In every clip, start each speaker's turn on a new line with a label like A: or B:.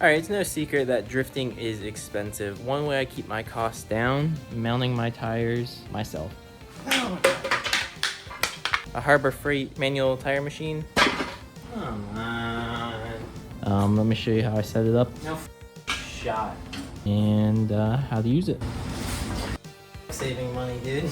A: Alright, it's no secret that drifting is expensive. One way I keep my costs down, mounting my tires myself. A Harbor Freight manual tire machine. Come on. Let me show you how I set it up. No shot. And how to use it. Saving money, dude.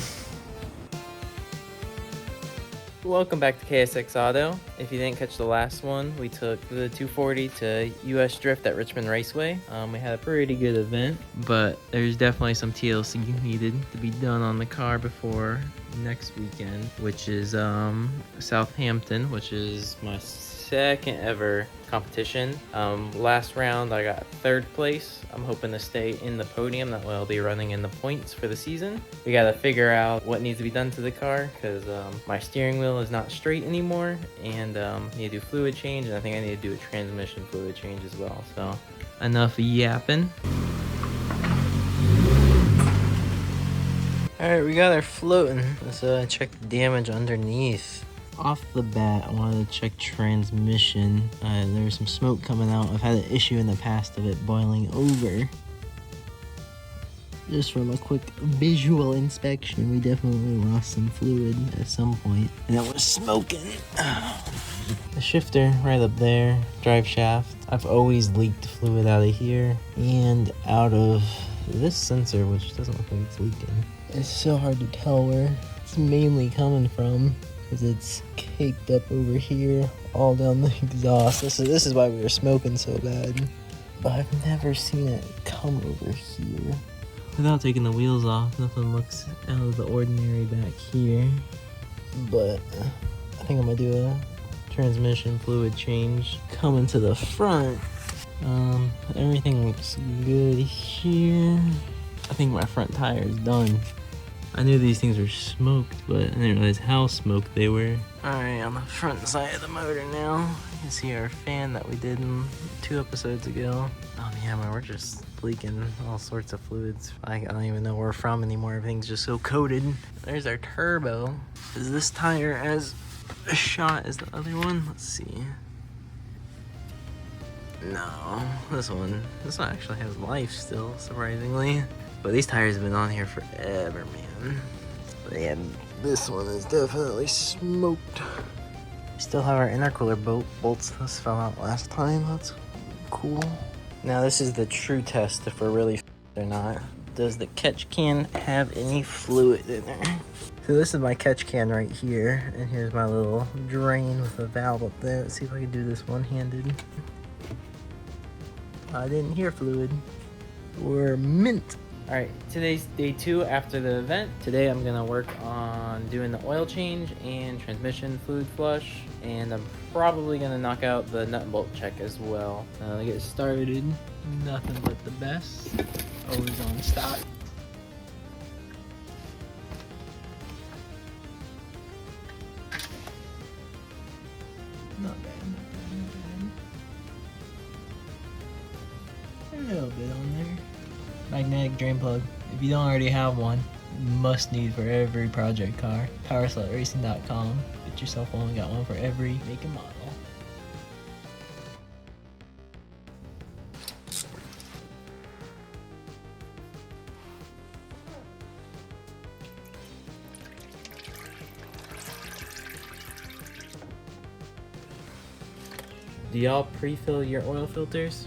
A: Welcome back to KSX Auto. If you didn't catch the last one, we took the 240 to US Drift at Richmond Raceway. We had a pretty good event, but there's definitely some TLC needed to be done on the car before next weekend, which is Southampton, which is my second ever competition. Last round I got 3rd place. I'm hoping to stay in the podium. That way I'll be running in the points for the season. We got to figure out what needs to be done to the car because my steering wheel is not straight anymore, and need to do fluid change, and I think I need to do a transmission fluid change as well. So enough yapping. Alright, we got our floating. Let's check the damage underneath. Off the bat, I wanted to check transmission. There was some smoke coming out. I've had an issue in the past of it boiling over. Just from a quick visual inspection, we definitely lost some fluid at some point, and it was smoking. The shifter right up there, drive shaft. I've always leaked fluid out of here and out of this sensor, which doesn't look like it's leaking. It's so hard to tell where it's mainly coming from, because it's caked up over here, all down the exhaust. This is why we were smoking so bad. But I've never seen it come over here. Without taking the wheels off, nothing looks out of the ordinary back here. But I think I'm gonna do a transmission fluid change coming to the front. Everything looks good here. I think my front tire is done. I knew these things were smoked, but I didn't realize how smoked they were. Alright, on the front side of the motor now, you can see our fan that we did 2 episodes ago. Oh yeah, man, we're just leaking all sorts of fluids. I don't even know where we're from anymore. Everything's just so coated. There's our turbo. Is this tire as a shot as the other one? Let's see. No, this one actually has life still, surprisingly. But these tires have been on here forever, man. But yeah, this one is definitely smoked. Still have our intercooler bolts. This fell out last time. That's cool. Now this is the true test if we're really or not. Does the catch can have any fluid in there? So this is my catch can right here, and here's my little drain with a valve up there. Let's see if I can do this one-handed. I didn't hear fluid. We're mint. Alright, today's day 2 after the event. Today I'm gonna work on doing the oil change and transmission fluid flush, and I'm probably gonna knock out the nut and bolt check as well. To get started, nothing but the best. Always on stock. Not bad. A little bit on there. Magnetic drain plug. If you don't already have one, must need for every project car. powerslideracing.com. Get yourself one. We got one for every make and model. Do y'all pre-fill your oil filters?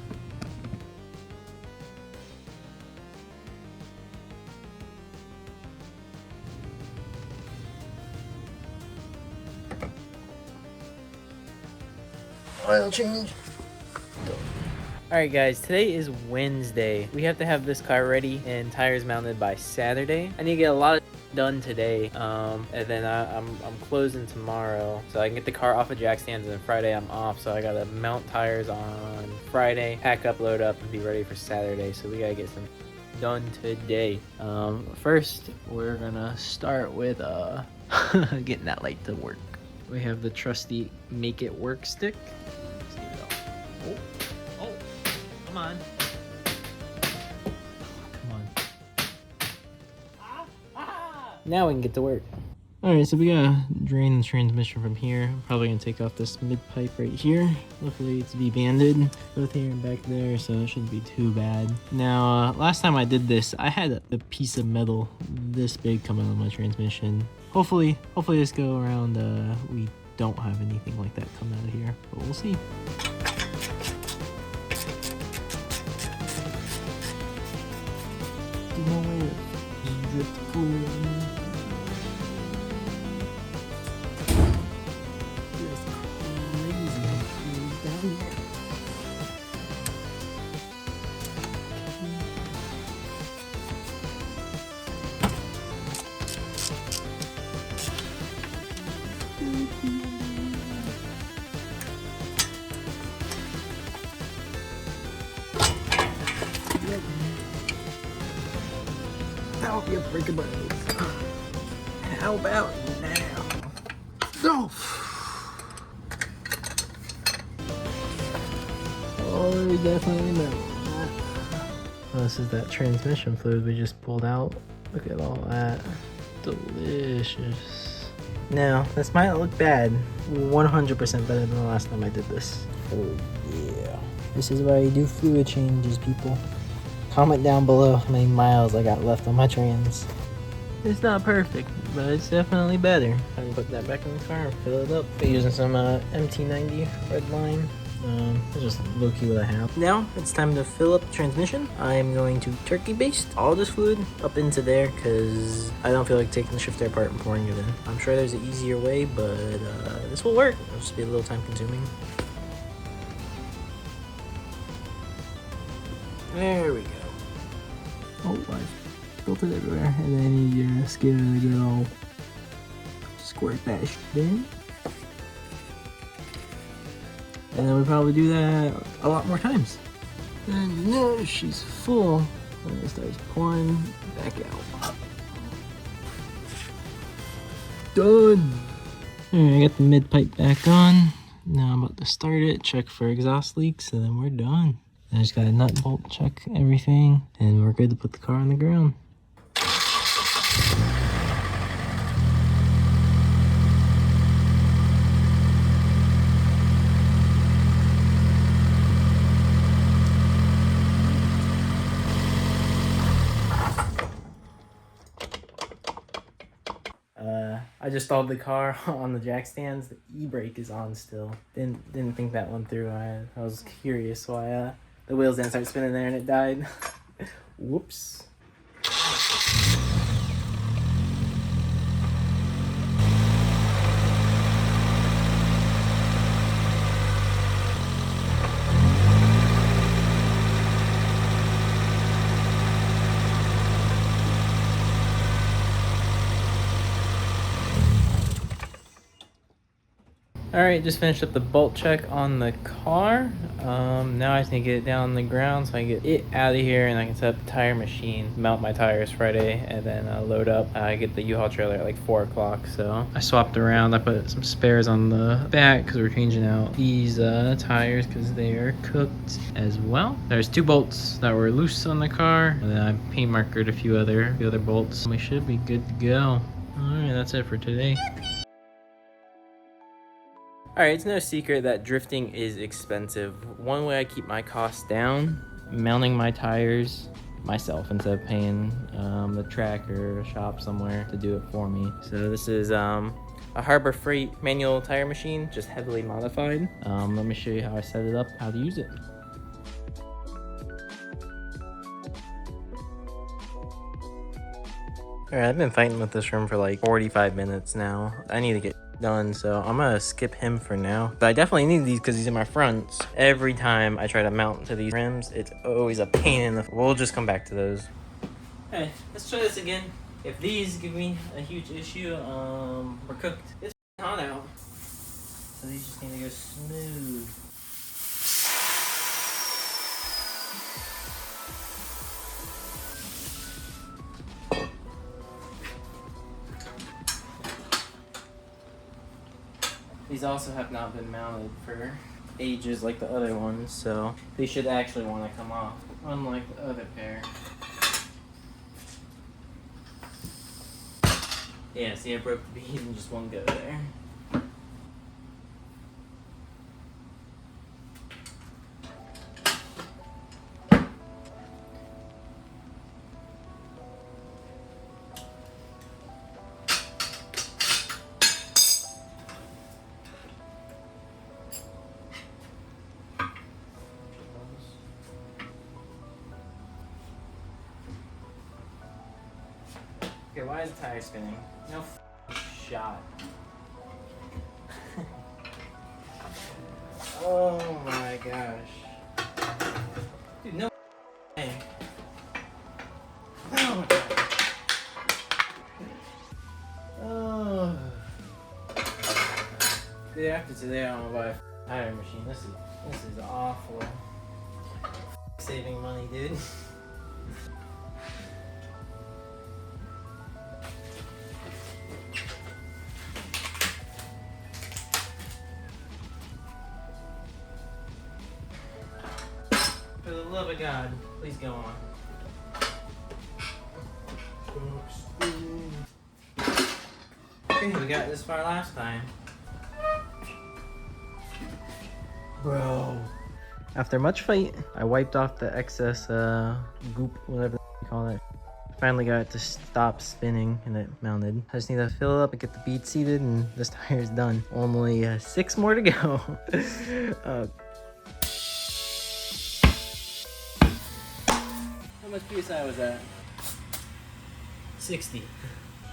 A: Oil change. Alright guys, today is Wednesday. We have to have this car ready and tires mounted by Saturday. I need to get a lot of done today, and then I'm closing tomorrow, so I can get the car off of jack stands, and then Friday I'm off, so I gotta mount tires on Friday, pack up, load up, and be ready for Saturday. So we gotta get some done today. First we're gonna start with getting that light to work. We have the trusty make it work stick. Let's give it all. Oh, come on. Come on. Now we can get to work. Alright, so we gotta drain the transmission from here. I'm probably gonna take off this mid pipe right here. Luckily it's V-banded both here and back there, so it shouldn't be too bad. Now, last time I did this, I had a piece of metal this big coming out of my transmission. Hopefully this go around, we don't have anything like that come out of here, but we'll see. No way to drift fluid. That'll be a freaking bird. How about now? No! Oh, definitely no. Well, this is that transmission fluid we just pulled out. Look at all that. Delicious. Now, this might look bad. 100% better than the last time I did this. Oh, yeah. This is why you do fluid changes, people. Comment down below how many miles I got left on my trans. It's not perfect, but it's definitely better. I can put that back in the car and fill it up. I'm using some MT90 red line. Just low-key what I have. Now it's time to fill up the transmission. I'm going to turkey baste all this fluid up into there because I don't feel like taking the shifter apart and pouring it in. I'm sure there's an easier way, but this will work. It'll just be a little time consuming. There we go. Oh, I spilled it everywhere, and then you just give it a good old squirt that shit in. And then we probably do that a lot more times. And now she's full, and it starts pouring back out. Done! Alright, I got the mid pipe back on. Now I'm about to start it, check for exhaust leaks, and then we're done. I just got a nut bolt, check everything, and we're good to put the car on the ground. I just stalled the car on the jack stands. The e-brake is on still. Didn't think that one through. I was curious why the wheels didn't start spinning there and it died. Whoops. Alright, just finished up the bolt check on the car. Now I just need to get it down on the ground so I can get it out of here and I can set up the tire machine, mount my tires Friday, and then load up. I get the U-Haul trailer at like 4 o'clock, so I swapped around. I put some spares on the back because we're changing out these tires because they are cooked as well. There's 2 bolts that were loose on the car, and then I paint markered a few other bolts. We should be good to go. Alright, that's it for today. Alright, it's no secret that drifting is expensive. One way I keep my costs down, mounting my tires myself instead of paying the track or a shop somewhere to do it for me. So this is a Harbor Freight manual tire machine, just heavily modified. Let me show you how I set it up, how to use it. Alright, I've been fighting with this room for like 45 minutes now. I need to get done, so I'm gonna skip him for now. But I definitely need these because these are my fronts. Every time I try to mount to these rims, it's always a pain in the... We'll just come back to those. Hey, let's try this again. If these give me a huge issue, we're cooked. It's hot out, so these just need to go smooth. These also have not been mounted for ages like the other ones, so they should actually want to come off, unlike the other pair. Yeah, see, I broke the bead in just one go there. Okay, why is the tire spinning? No shot. Oh my gosh. Dude, no way. Oh my gosh. Oh. Dude, after today, I'm gonna buy a tire machine. This is awful. Saving money, dude. For the love of God, please go on. Okay, we got this far last time. Bro. After much fight, I wiped off the excess goop, whatever you call that. Finally got it to stop spinning and it mounted. I just need to fill it up and get the bead seated and this tire is done. Only 6 more to go. How much PSI was that? 60.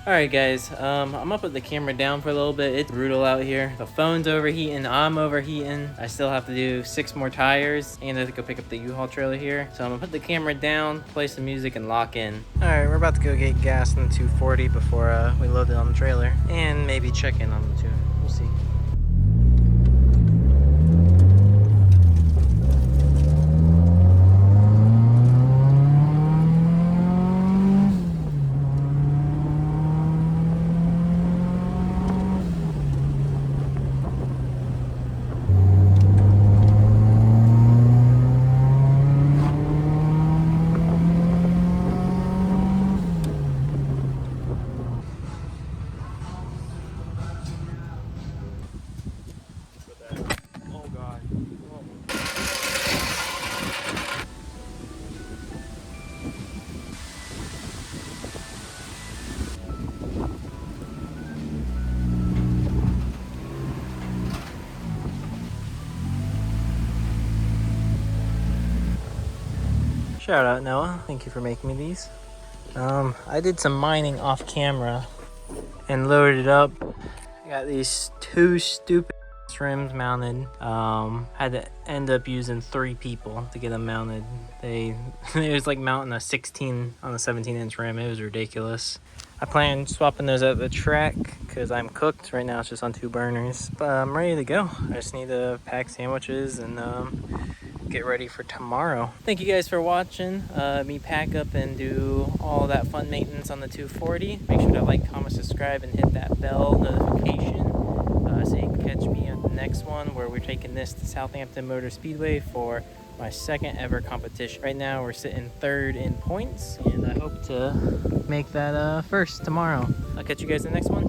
A: Alright guys, I'm up with the camera down for a little bit. It's brutal out here. The phone's overheating, I'm overheating. I still have to do 6 more tires and I have to go pick up the U-Haul trailer here. So I'm gonna put the camera down, play some music and lock in. Alright, we're about to go get gas in the 240 before we load it on the trailer. And maybe check in on the 2. We'll see. Shout out Noah, thank you for making me these. I did some mining off camera and loaded it up. I got these 2 stupid rims mounted. Had to end up using 3 people to get them mounted. It was like mounting a 16 on a 17-inch rim. It was ridiculous. I plan swapping those at the track because I'm cooked. Right now it's just on 2 burners, but I'm ready to go. I just need to pack sandwiches and get ready for tomorrow. Thank you guys for watching me pack up and do all that fun maintenance on the 240. Make sure to like, comment, subscribe, and hit that bell notification so you can catch me on the next one where we're taking this to Southampton Motor Speedway for my 2nd ever competition. Right now we're sitting 3rd in points and I hope to make that 1st tomorrow. I'll catch you guys in the next one.